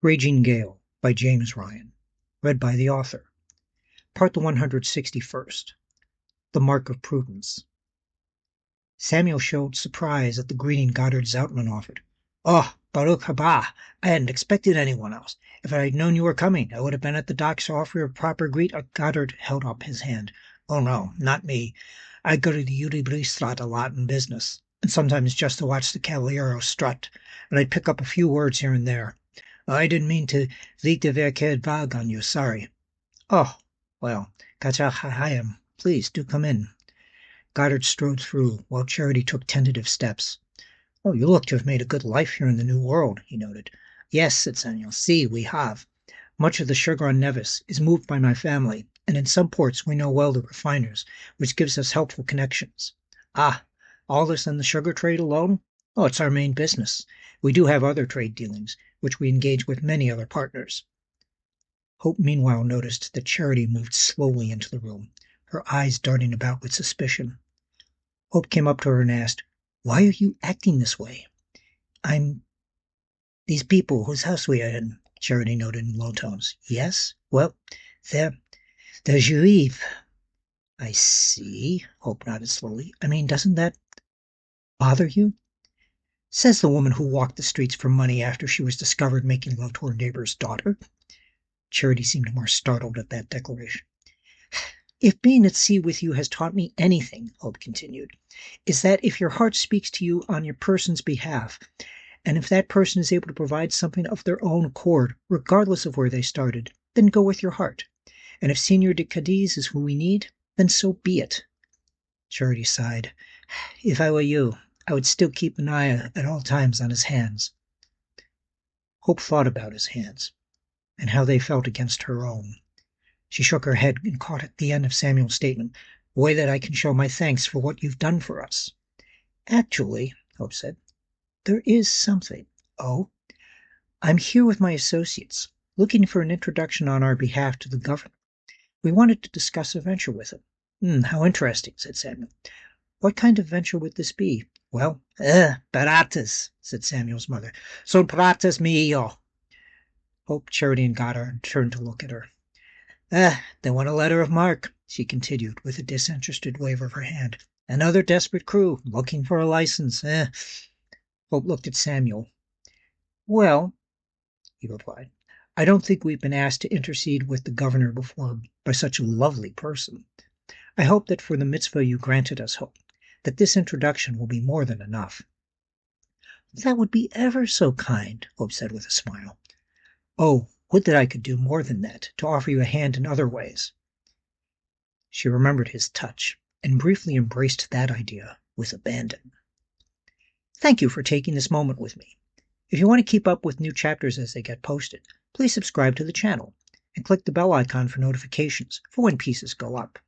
Raging Gale by James Ryan. Read by the author. Part the 161st. The Mark of Prudence. Samuel showed surprise at the greeting Goddard Zoutman offered. "Oh, Baruch haba! I hadn't expected anyone else. If I had known you were coming, I would have been at the docks to offer you a proper greet." Goddard held up his hand. "Oh, no, not me. I go to the Udibri a lot in business, and sometimes just to watch the cavalieros strut, and I'd pick up a few words here and there. I didn't mean to leak the verkeerd vague on you, sorry." "Oh, well, Kachachayim, please do come in." Goddard strode through, while Charity took tentative steps. "Oh, you look to have made a good life here in the New World," he noted. "Yes," said Samuel. "See, we have. Much of the sugar on Nevis is moved by my family, and in some ports we know well the refiners, which gives us helpful connections." "Ah, all this in the sugar trade alone?" "Oh, it's our main business. We do have other trade dealings, which we engage with many other partners." Hope meanwhile noticed that Charity moved slowly into the room, her eyes darting about with suspicion. Hope came up to her and asked, "Why are you acting this way?" "These people whose house we are in," Charity noted in low tones. "Yes? Well, they're Juif." "I see," Hope nodded slowly. Doesn't that bother you?" "Says the woman who walked the streets for money after she was discovered making love to her neighbor's daughter." Charity seemed more startled at that declaration. "If being at sea with you has taught me anything," Hope continued, "is that if your heart speaks to you on your person's behalf, and if that person is able to provide something of their own accord, regardless of where they started, then go with your heart. And if Senor de Cadiz is who we need, then so be it." Charity sighed. "If I were you, I would still keep an eye at all times on his hands." Hope thought about his hands, and how they felt against her own. She shook her head and caught at the end of Samuel's statement, "A way that I can show my thanks for what you've done for us." "Actually," Hope said, "there is something." "Oh?" "I'm here with my associates, looking for an introduction on our behalf to the governor. We wanted to discuss a venture with him." How interesting," said Samuel. "What kind of venture would this be?" "Well, baratas," said Samuel's mother. "Son pratas mi hijo." Hope, Charity, and Goddard turned to look at her. "They want a letter of marque," she continued, with a disinterested wave of her hand. "Another desperate crew, looking for a license. Hope looked at Samuel. "Well," he replied, "I don't think we've been asked to intercede with the governor before by such a lovely person. I hope that for the mitzvah you granted us, Hope, that this introduction will be more than enough." "That would be ever so kind," Hope said with a smile. "Oh, would that I could do more than that, to offer you a hand in other ways." She remembered his touch and briefly embraced that idea with abandon. "Thank you for taking this moment with me. If you want to keep up with new chapters as they get posted, please subscribe to the channel and click the bell icon for notifications for when pieces go up.